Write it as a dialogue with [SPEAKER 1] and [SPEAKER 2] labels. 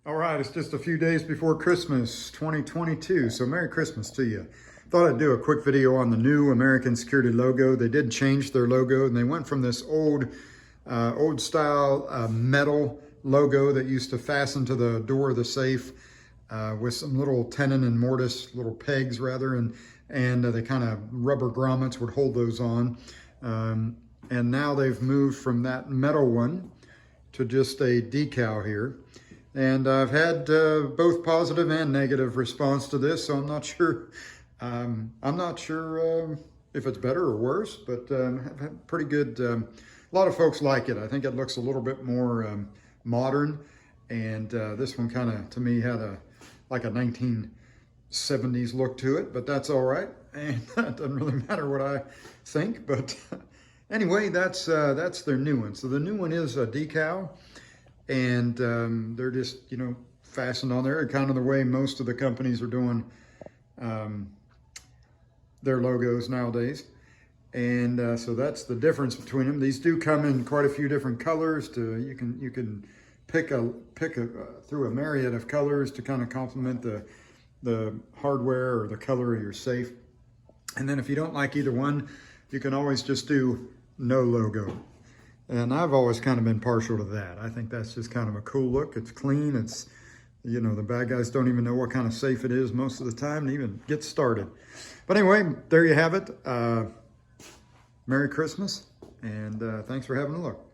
[SPEAKER 1] All right, it's just a few days before Christmas 2022, so Merry Christmas to you. Thought I'd do a quick video on the new American Security logo. They did change their logo, and they went from this old style metal logo that used to fasten to the door of the safe with some little tenon and mortise, little pegs rather, and they kind of rubber grommets would hold those on. And now they've moved from that metal one to just a decal here. And I've had both positive and negative response to this, so I'm not sure. If it's better or worse, but I've had pretty good. A lot of folks like it. I think it looks a little bit more modern, and this one kind of, to me, had like a 1970s look to it. But that's all right, and it doesn't really matter what I think. But anyway, that's their new one. So the new one is a decal. And they're just, fastened on there, kind of the way most of the companies are doing their logos nowadays. And so that's the difference between them. These do come in quite a few different colors. You can pick through a myriad of colors to kind of complement the hardware or the color of your safe. And then if you don't like either one, you can always just do no logo. And I've always kind of been partial to that. I think that's just kind of a cool look. It's clean. It's, the bad guys don't even know what kind of safe it is most of the time to even get started. But anyway, there you have it. Merry Christmas, and thanks for having a look.